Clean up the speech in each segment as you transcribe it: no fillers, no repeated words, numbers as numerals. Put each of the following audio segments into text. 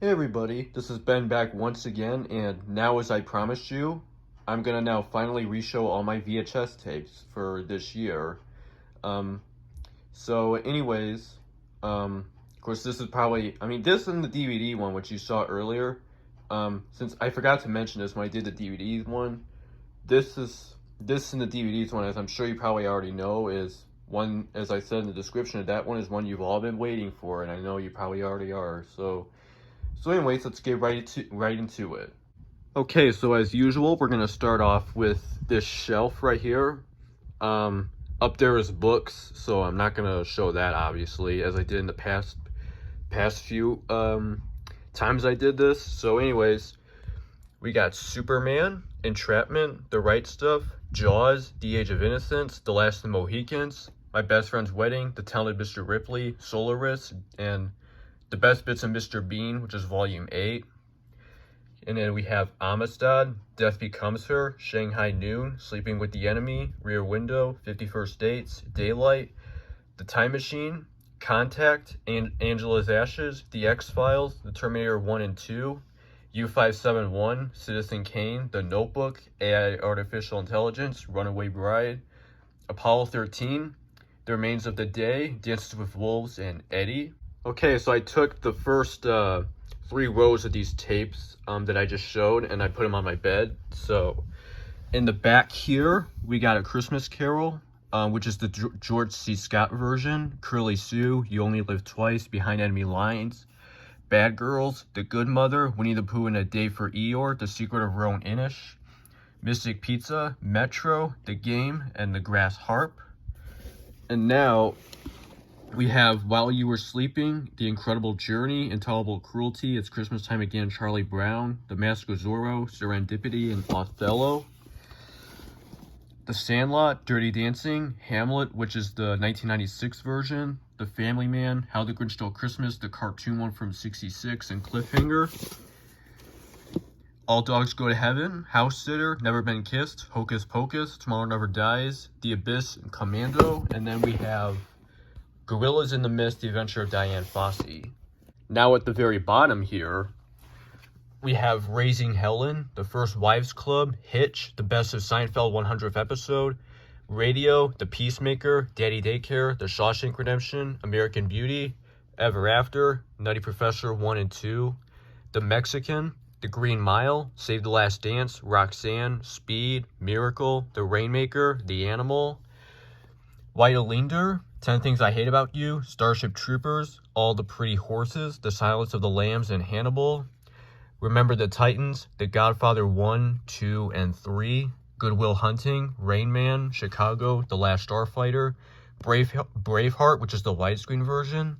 Hey everybody, this is Ben back once again, and now as I promised you, I'm gonna now finally re-show all my VHS tapes for this year. Um, so anyways, of course this is probably, this and the DVD one, which you saw earlier, since I forgot to mention this when I did the DVDs one, this and the DVDs one, as I'm sure you probably already know, is one, as I said in the description, that one is one you've all been waiting for, and I know you probably already are, so anyways, let's get right into it. Okay, so as usual, we're gonna start off with this shelf right here. Up there is books, so I'm not gonna show that obviously, as I did in the past few times I did this. So anyways, we got Superman, Entrapment, The Right Stuff, Jaws, The Age of Innocence, The Last of the Mohicans, My Best Friend's Wedding, The Talented Mr. Ripley, Solaris, and The Best Bits of Mr. Bean, which is volume 8. And then we have Amistad, Death Becomes Her, Shanghai Noon, Sleeping with the Enemy, Rear Window, 51st Dates, Daylight, The Time Machine, Contact, and Angela's Ashes, The X-Files, The Terminator 1 and 2, U-571, Citizen Kane, The Notebook, AI Artificial Intelligence, Runaway Bride, Apollo 13, The Remains of the Day, Dances with Wolves, and Eddie. Okay, so I took the first 3 rows of these tapes that I just showed, and I put them on my bed. So in the back here, we got A Christmas Carol, which is the George C. Scott version, Curly Sue, You Only Live Twice, Behind Enemy Lines, Bad Girls, The Good Mother, Winnie the Pooh and A Day for Eeyore, The Secret of Roan Inish, Mystic Pizza, Metro, The Game, and The Grass Harp. And now we have While You Were Sleeping, The Incredible Journey, Intolerable Cruelty, It's Christmas Time Again, Charlie Brown, The Mask of Zorro, Serendipity, and Othello. The Sandlot, Dirty Dancing, Hamlet, which is the 1996 version, The Family Man, How the Grinch Stole Christmas, the cartoon one from '66, and Cliffhanger. All Dogs Go to Heaven, House Sitter, Never Been Kissed, Hocus Pocus, Tomorrow Never Dies, The Abyss, and Commando. And then we have Gorillas in the Mist, The Adventure of Diane Fossey. Now at the very bottom here, we have Raising Helen, The First Wives Club, Hitch, The Best of Seinfeld 100th Episode, Radio, The Peacemaker, Daddy Daycare, The Shawshank Redemption, American Beauty, Ever After, Nutty Professor 1 and 2, The Mexican, The Green Mile, Save the Last Dance, Roxanne, Speed, Miracle, The Rainmaker, The Animal, White 10 Things I Hate About You, Starship Troopers, All the Pretty Horses, The Silence of the Lambs, and Hannibal, Remember the Titans, The Godfather 1, 2, and 3, Good Will Hunting, Rain Man, Chicago, The Last Starfighter, Braveheart, which is the widescreen version,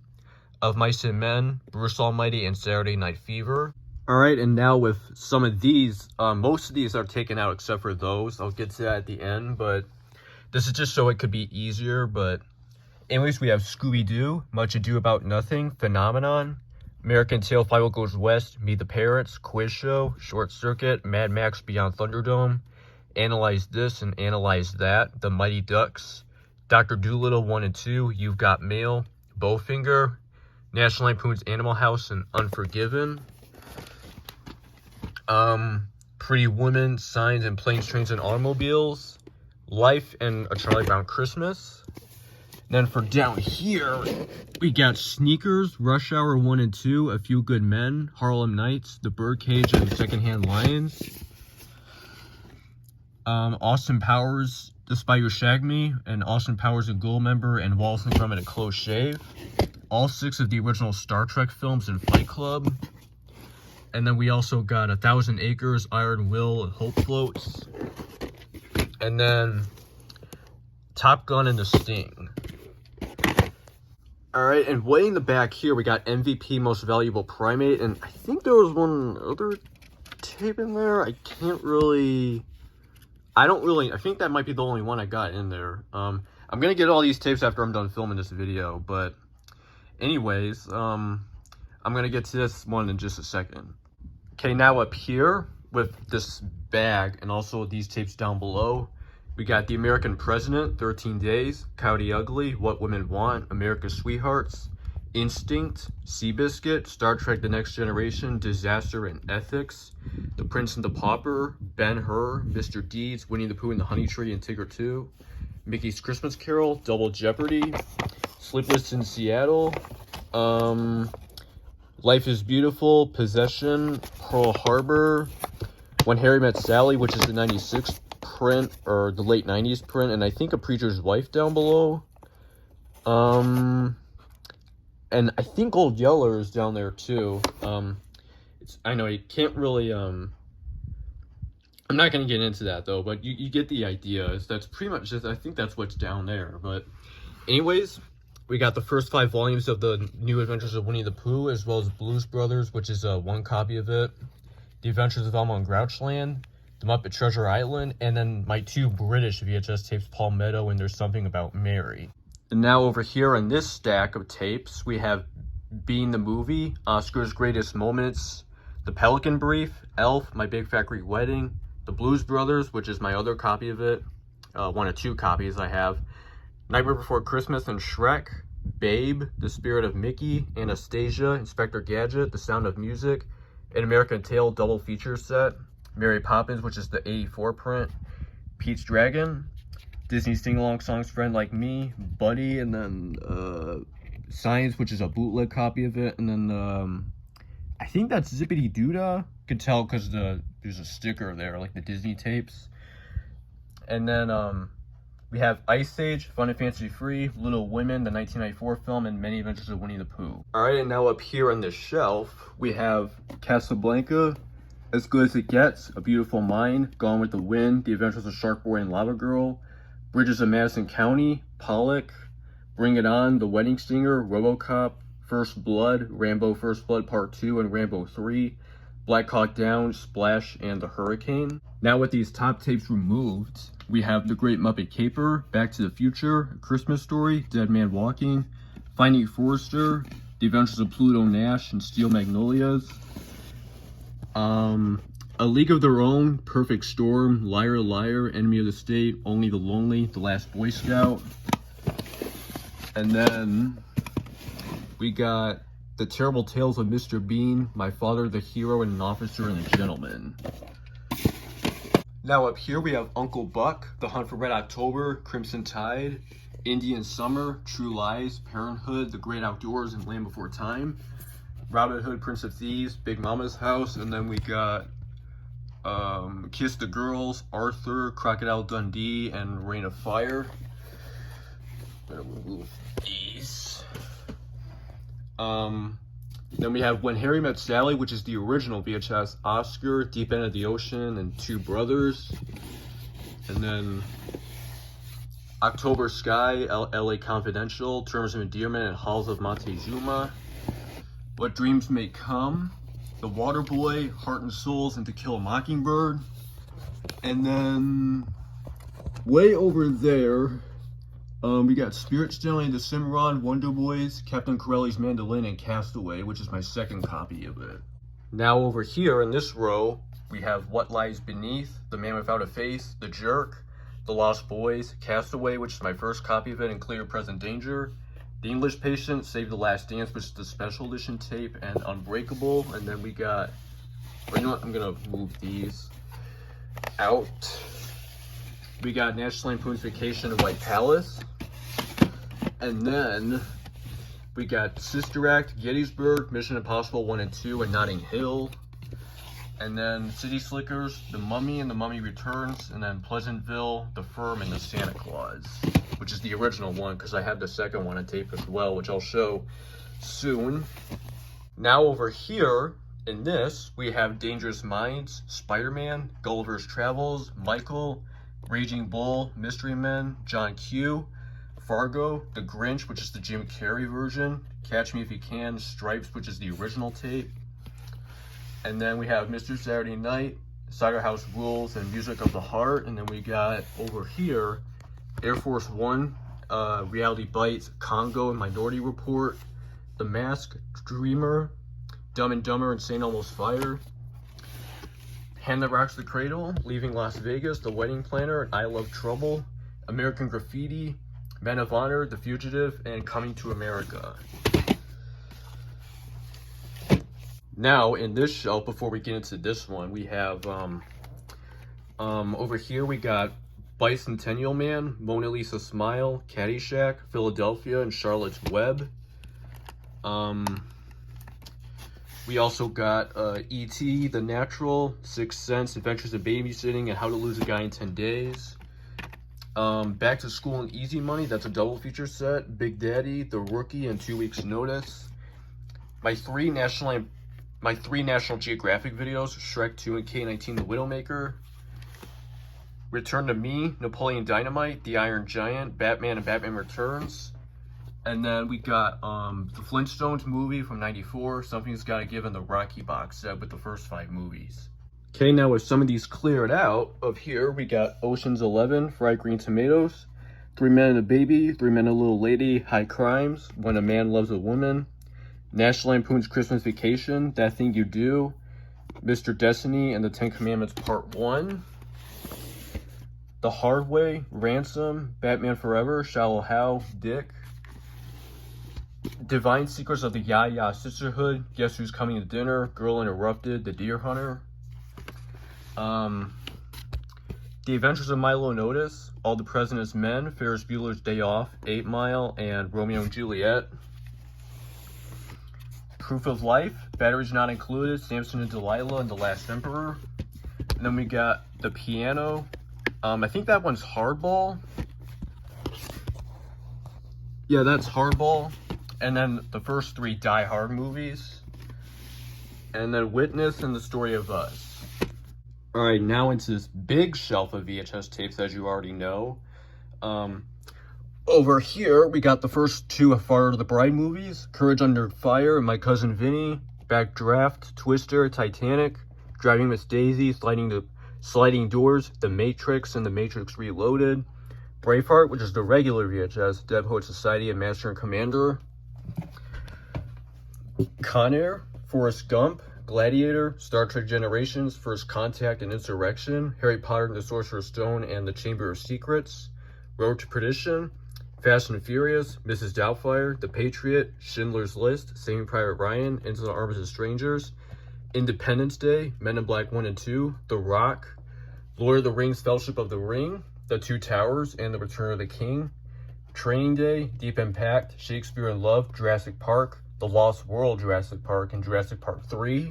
Of Mice and Men, Bruce Almighty, and Saturday Night Fever. Alright, and now with some of these, most of these are taken out except for those. I'll get to that at the end, but this is just so it could be easier, but anyways, we have Scooby-Doo, Much Ado About Nothing, Phenomenon, American Tail, Five Goes West, Meet the Parents, Quiz Show, Short Circuit, Mad Max Beyond Thunderdome, Analyze This and Analyze That, The Mighty Ducks, Dr. Dolittle 1 and 2, You've Got Mail, Bowfinger, National Lampoon's Animal House, and Unforgiven, Pretty Woman, Signs and Planes, Trains, and Automobiles, Life and A Charlie Brown Christmas. Then for down here, we got Sneakers, Rush Hour 1 and 2, A Few Good Men, Harlem Nights, The Birdcage, and Secondhand Lions. Austin Powers, Despite Your Shag Me, and Austin Powers, a Goldmember, and Wallace and Gromit, A Close Shave. All 6 of the original Star Trek films and Fight Club. And then we also got 1,000 Acres, Iron Will, and Hope Floats. And then Top Gun and The Sting. Alright, and way in the back here, we got MVP Most Valuable Primate, and I think there was one other tape in there. I think that might be the only one I got in there. I'm gonna get all these tapes after I'm done filming this video, but anyways, I'm gonna get to this one in just a second. Okay, now up here, with this bag, and also these tapes down below, we got The American President, 13 Days, Coyote Ugly, What Women Want, America's Sweethearts, Instinct, Seabiscuit, Star Trek The Next Generation, Disaster and Ethics, The Prince and the Pauper, Ben-Hur, Mr. Deeds, Winnie the Pooh and the Honey Tree and Tigger 2, Mickey's Christmas Carol, Double Jeopardy, Sleepless in Seattle, Life is Beautiful, Possession, Pearl Harbor, When Harry Met Sally, which is the 96 print, or the late 90s print, and I think A Preacher's Wife down below. And I think Old Yeller is down there too. I know you can't really, I'm not going to get into that though, but you get the idea. That's pretty much just, I think that's what's down there. But anyways, we got the first 5 volumes of the New Adventures of Winnie the Pooh, as well as Blues Brothers, which is one copy of it. The Adventures of Elmo and Grouchland, The Muppet Treasure Island, and then my 2 British VHS tapes, Palmetto and There's Something About Mary. And now over here in this stack of tapes, we have Being the Movie, Oscar's Greatest Moments, The Pelican Brief, Elf, My Big Fat Greek Wedding, The Blues Brothers, which is my other copy of it, one of 2 copies I have, Nightmare Before Christmas and Shrek, Babe, The Spirit of Mickey, Anastasia, Inspector Gadget, The Sound of Music, An American Tail double feature set, Mary Poppins, which is the 84 print, Pete's Dragon, Disney Sing-Along Songs, Friend Like Me, Buddy, and then Science, which is a bootleg copy of it, and then I think that's Zippity Doodah. Could tell because there's a sticker there, like the Disney tapes. And then we have Ice Age, Fun and Fancy Free, Little Women, the 1994 film, and Many Adventures of Winnie the Pooh. Alright, and now up here on this shelf, we have Casablanca, As Good as It Gets, A Beautiful Mind, Gone with the Wind, The Adventures of Shark Boy and Lava Girl, Bridges of Madison County, Pollock, Bring It On, The Wedding Singer, RoboCop, First Blood, Rambo First Blood Part 2 and Rambo 3, Black Hawk Down, Splash, and The Hurricane. Now with these top tapes removed, we have The Great Muppet Caper, Back to the Future, A Christmas Story, Dead Man Walking, Finding Forrester, The Adventures of Pluto Nash and Steel Magnolias, A League of Their Own, Perfect Storm, Liar Liar, Enemy of the State, Only the Lonely, The Last Boy Scout. And then we got The Terrible Tales of Mr. Bean, My Father the Hero, and An Officer and a Gentleman. Now up here we have Uncle Buck, The Hunt for Red October, Crimson Tide, Indian Summer, True Lies, Parenthood, The Great Outdoors, and Land Before Time, Robin Hood, Prince of Thieves, Big Mama's House, and then we got Kiss the Girls, Arthur, Crocodile Dundee, and Reign of Fire. Better remove these. Then we have When Harry Met Sally, which is the original VHS, Oscar, Deep End of the Ocean, and 2 Brothers. And then October Sky, LA Confidential, Terms of Endearment, and Halls of Montezuma. What Dreams May Come, The Waterboy, Heart and Souls, and To Kill a Mockingbird. And then way over there, we got Spirit Stelling, The Cimarron, Wonder Boys, Captain Corelli's Mandolin, and Castaway, which is my 2nd copy of it. Now over here in this row, we have What Lies Beneath, The Man Without a Face, The Jerk, The Lost Boys, Castaway, which is my 1st copy of it, and Clear Present Danger, The English Patient, Save the Last Dance, which is the special edition tape, and Unbreakable. And then we got, you know what, I'm gonna move these out. We got National Lampoon's Vacation and White Palace. And then we got Sister Act, Gettysburg, Mission Impossible 1 and 2, and Notting Hill. And then City Slickers, The Mummy and The Mummy Returns, and then Pleasantville, The Firm, and The Santa Claus, which is the original one, because I have the 2nd one on tape as well, which I'll show soon. Now over here, in this, we have Dangerous Minds, Spider-Man, Gulliver's Travels, Michael, Raging Bull, Mystery Men, John Q, Fargo, The Grinch, which is the Jim Carrey version, Catch Me If You Can, Stripes, which is the original tape. And then we have Mr. Saturday Night, Cider House Rules, and Music of the Heart. And then we got over here Air Force One, Reality Bites, Congo, and Minority Report, The Mask, Dreamer, Dumb and Dumber, and St. Elmo's Fire, Hand That Rocks the Cradle, Leaving Las Vegas, The Wedding Planner, and I Love Trouble, American Graffiti, Men of Honor, The Fugitive, and Coming to America. Now, in this shelf, before we get into this one, we have, over here we got Bicentennial Man, Mona Lisa Smile, Caddyshack, Philadelphia, and Charlotte's Web. We also got E.T., The Natural, Sixth Sense, Adventures of Babysitting, and How to Lose a Guy in 10 Days. Back to School and Easy Money, that's a double feature set. Big Daddy, The Rookie, and 2 Weeks Notice. My three National Geographic videos, Shrek 2 and K-19 The Widowmaker. Return to Me, Napoleon Dynamite, The Iron Giant, Batman and Batman Returns. And then we got the Flintstones movie from '94, Something's Gotta Give, in the Rocky box set with the first 5 movies. Okay, now with some of these cleared out, of here we got Ocean's 11, Fried Green Tomatoes, 3 Men and a Baby, 3 Men and a Little Lady, High Crimes, When a Man Loves a Woman, National Lampoon's Christmas Vacation, That Thing You Do, Mr. Destiny, and the 10 Commandments Part 1. The Hard Way, Ransom, Batman Forever, Shallow Hal, Dick. Divine Secrets of the Ya-Ya Sisterhood, Guess Who's Coming to Dinner, Girl Interrupted, The Deer Hunter. The Adventures of Milo and Otis, All the President's Men, Ferris Bueller's Day Off, 8 Mile, and Romeo and Juliet. Proof of Life, Batteries Not Included, Samson and Delilah, and The Last Emperor. And then we got The Piano. I think that one's Hardball. Yeah, that's Hardball. And then the first 3 Die Hard movies. And then Witness and The Story of Us. Alright, now into this big shelf of VHS tapes, as you already know. Over here, we got the first 2 Fire the Bride movies, Courage Under Fire, and My Cousin Vinny, Backdraft, Twister, Titanic, Driving Miss Daisy, Sliding Doors, The Matrix, and The Matrix Reloaded, Braveheart, which is the regular VHS, Dead Poet Society, and Master and Commander, Con Air, Forrest Gump, Gladiator, Star Trek Generations, First Contact and Insurrection, Harry Potter and the Sorcerer's Stone and the Chamber of Secrets, Road to Perdition, Fast and Furious, Mrs. Doubtfire, The Patriot, Schindler's List, Saving Private Ryan, Into the Arms of Strangers, Independence Day, Men in Black 1 and 2, The Rock, Lord of the Rings, Fellowship of the Ring, The Two Towers, and The Return of the King, Training Day, Deep Impact, Shakespeare in Love, Jurassic Park, The Lost World, Jurassic Park, and Jurassic Park 3,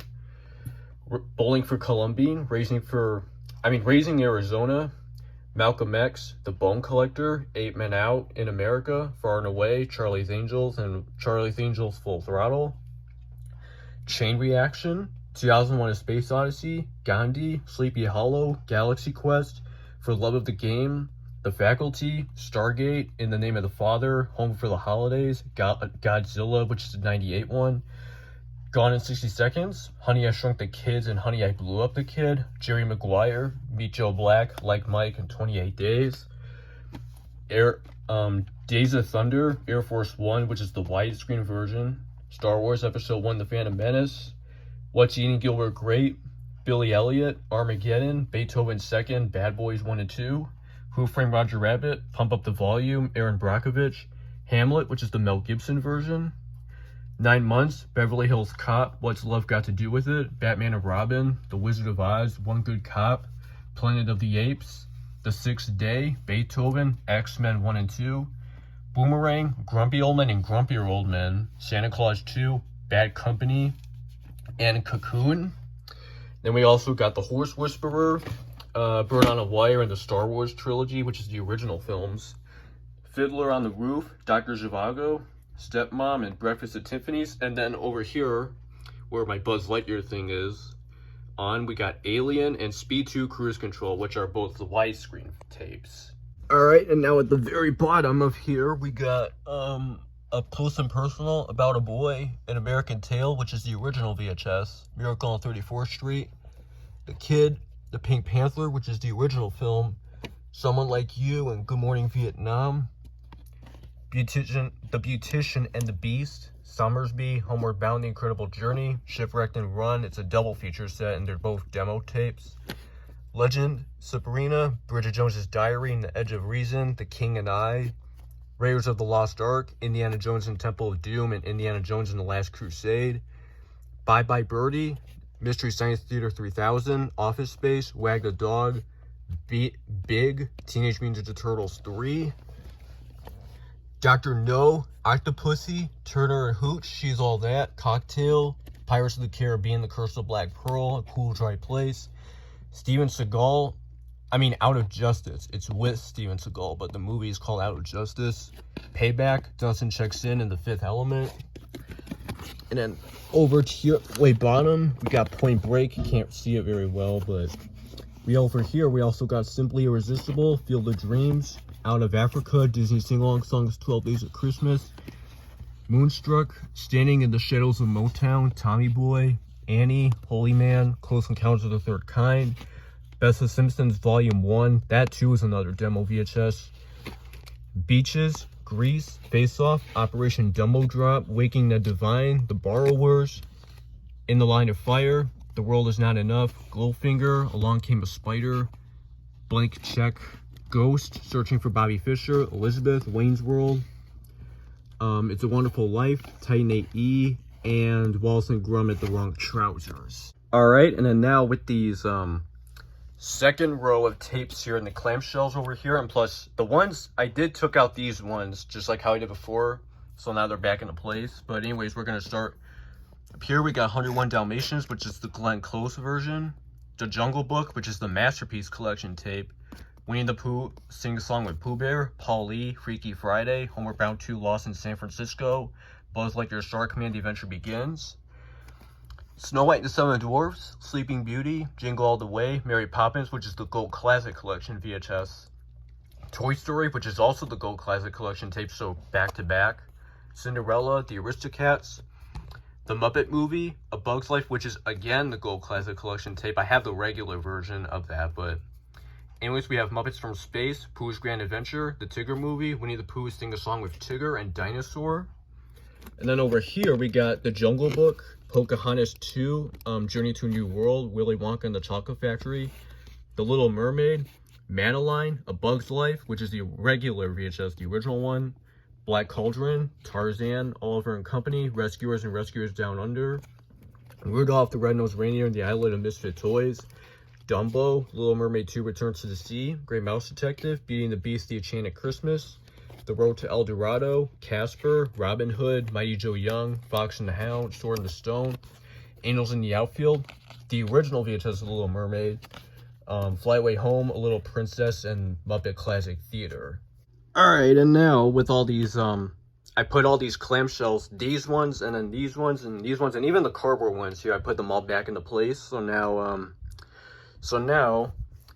Bowling for Columbine, Raising Arizona, Malcolm X, The Bone Collector, 8 Men Out, In America, Far and Away, Charlie's Angels, and Charlie's Angels Full Throttle, Chain Reaction, 2001: A Space Odyssey, Gandhi, Sleepy Hollow, Galaxy Quest, For Love of the Game, The Faculty, Stargate, In the Name of the Father, Home for the Holidays, Godzilla, which is the '98 one, Gone in 60 Seconds, Honey, I Shrunk the Kids, and Honey, I Blew Up the Kid, Jerry Maguire, Meet Joe Black, Like Mike, and 28 Days, Days of Thunder, Air Force One, which is the widescreen version, Star Wars Episode 1, The Phantom Menace, What's Eating Gilbert Grape, Billy Elliot, Armageddon, Beethoven 2nd, Bad Boys 1 and 2, Who Framed Roger Rabbit, Pump Up the Volume, Aaron Brockovich, Hamlet, which is the Mel Gibson version, 9 Months, Beverly Hills Cop, What's Love Got to Do with It, Batman and Robin, The Wizard of Oz, One Good Cop, Planet of the Apes, The Sixth Day, Beethoven, X-Men 1 and 2, Boomerang, Grumpy Old Men and Grumpier Old Men, Santa Claus 2, Bad Company, and Cocoon. Then we also got The Horse Whisperer, Bird on a Wire, and the Star Wars trilogy, which is the original films, Fiddler on the Roof, Dr. Zhivago, Stepmom, and Breakfast at Tiffany's. And then over here, where my Buzz Lightyear thing is on, we got Alien and Speed 2 Cruise Control, which are both the widescreen tapes. Alright, and now at the very bottom of here, we got Up Close and Personal, About a Boy, An American Tale, which is the original VHS, Miracle on 34th Street, The Kid, The Pink Panther, which is the original film, Someone Like You, and Good Morning Vietnam, The Beautician and the Beast, Summersby, Homeward Bound, The Incredible Journey, Shipwrecked and Run. It's a double feature set, and they're both demo tapes. Legend, Sabrina, Bridget Jones's Diary, and The Edge of Reason, The King and I, Raiders of the Lost Ark, Indiana Jones and Temple of Doom, and Indiana Jones and the Last Crusade, Bye Bye Birdie, Mystery Science Theater 3000, Office Space, Wag the Dog, Big, Teenage Mutant Ninja Turtles 3, Dr. No, Octopussy, Turner and Hooch, She's All That, Cocktail, Pirates of the Caribbean, The Curse of Black Pearl, A Cool Dry Place, Steven Seagal, Out of Justice. It's with Steven Seagal, but the movie is called Out of Justice. Payback, Dustin Checks In, and The Fifth Element. And then over to here, way bottom, we got Point Break. You can't see it very well, but over here, we also got Simply Irresistible, Field of Dreams, Out of Africa, Disney Sing-Along Songs, 12 Days of Christmas, Moonstruck, Standing in the Shadows of Motown, Tommy Boy, Annie, Holy Man, Close Encounters of the Third Kind, Best of Simpsons Volume 1, that too is another demo VHS, Beaches, Grease, Face Off, Operation Dumbo Drop, Waking the Divine, The Borrowers, In the Line of Fire, The World Is Not Enough, Goldfinger, Along Came a Spider, Blank Check, Ghost, Searching for Bobby Fischer, Elizabeth, Wayne's World, It's a Wonderful Life, Titan 8E, and Wallace and Gromit, The Wrong Trousers. Alright, and then now with these second row of tapes here in the clamshells over here, and plus the ones I did took out these ones just like how I did before, so now they're back into place. But anyways, we're gonna start up here. We got 101 Dalmatians, which is the Glenn Close version, The Jungle Book, which is the Masterpiece Collection tape, Winnie the Pooh, Sing a Song with Pooh Bear, Paul Lee, Freaky Friday, Homeward Bound 2, Lost in San Francisco, Buzz Lightyear Star Command, The Adventure Begins, Snow White and the Seven Dwarfs, Sleeping Beauty, Jingle All the Way, Mary Poppins, which is the Gold Classic Collection VHS, Toy Story, which is also the Gold Classic Collection tape, so back to back, Cinderella, The Aristocats, The Muppet Movie, A Bug's Life, which is again the Gold Classic Collection tape. I have the regular version of that, but anyways, we have Muppets from Space, Pooh's Grand Adventure, The Tigger Movie, Winnie the Pooh Sing a Song with Tigger, and Dinosaur. And then over here, we got The Jungle Book, Pocahontas 2, Journey to a New World, Willy Wonka and the Chocolate Factory, The Little Mermaid, Madeline, A Bug's Life, which is the regular VHS, the original one, Black Cauldron, Tarzan, Oliver and Company, Rescuers and Rescuers Down Under, Rudolph the Red-Nosed Reindeer and the Island of Misfit Toys, Dumbo, Little Mermaid 2 Returns to the Sea, Great Mouse Detective, Beauty and the Beast, The Enchanted Christmas, The Road to El Dorado, Casper, Robin Hood, Mighty Joe Young, Fox and the Hound, Sword in the Stone, Angels in the Outfield, the original VHS of The Little Mermaid, Fly Away Home, A Little Princess, and Muppet Classic Theater. Alright, and now with all these, I put all these clamshells, these ones, and then these ones, and these ones, and even the cardboard ones here, I put them all back into place. So now,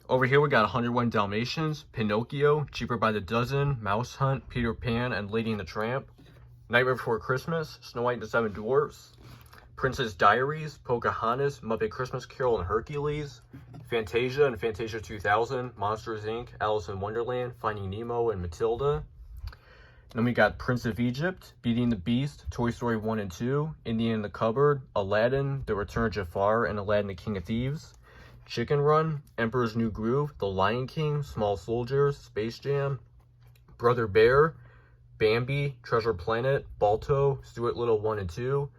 over here we got 101 Dalmatians, Pinocchio, Cheaper by the Dozen, Mouse Hunt, Peter Pan, and Lady and the Tramp, Nightmare Before Christmas, Snow White and the Seven Dwarfs, Princess Diaries, Pocahontas, Muppet Christmas Carol and Hercules, Fantasia and Fantasia 2000, Monsters Inc., Alice in Wonderland, Finding Nemo, and Matilda. And then we got Prince of Egypt, Beauty and the Beast, Toy Story 1 and 2, Indian in the Cupboard, Aladdin, The Return of Jafar, and Aladdin the King of Thieves, Chicken Run, Emperor's New Groove, The Lion King, Small Soldiers, Space Jam, Brother Bear, Bambi, Treasure Planet, Balto, Stuart Little 1 and 2,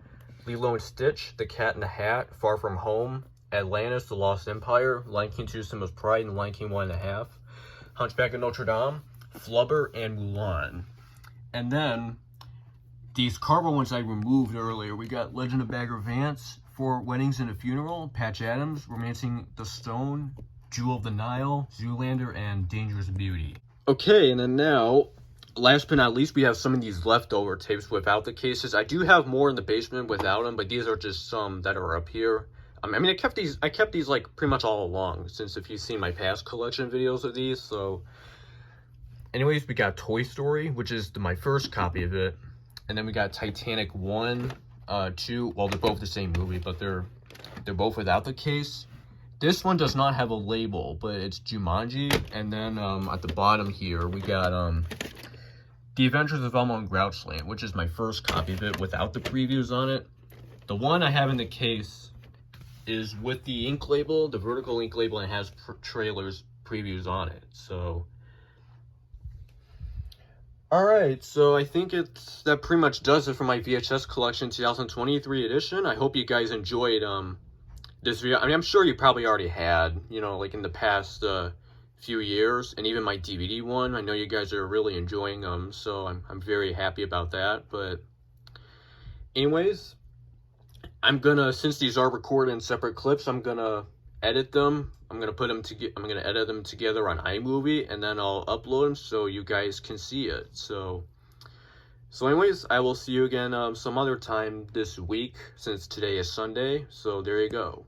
Lilo and Stitch, The Cat in the Hat, Far From Home, Atlantis, The Lost Empire, Lion King 2, Simba's Pride, and Lion King 1.5, Hunchback of Notre Dame, Flubber, and Mulan. And then, these cardboard ones I removed earlier, we got Legend of Bagger Vance, For Weddings and a Funeral, Patch Adams, Romancing the Stone, Jewel of the Nile, Zoolander, and Dangerous Beauty. Okay, and then now, last but not least, we have some of these leftover tapes without the cases. I do have more in the basement without them, but these are just some that are up here. I kept these like pretty much all along, since if you've seen my past collection videos of these, so. Anyways, we got Toy Story, which is my first copy of it. And then we got Titanic 1, 2, well, they're both the same movie, but they're both without the case. This one does not have a label, but it's Jumanji. And then at the bottom here, we got The Adventures of Elmo and Grouchland, which is my first copy of it without the previews on it. The one I have in the case is with the ink label, the vertical ink label, and it has trailers, previews on it. So, Alright, so I think that pretty much does it for my VHS Collection 2023 edition. I hope you guys enjoyed this video. I mean, I'm sure you probably already had, like in the past few years, and even my DVD one. I know you guys are really enjoying them, so I'm very happy about that. But anyways, since these are recorded in separate clips, I'm gonna edit them. I'm gonna edit them together on iMovie, and then I'll upload them so you guys can see it. So anyways, I will see you again some other time this week, since today is Sunday. So there you go.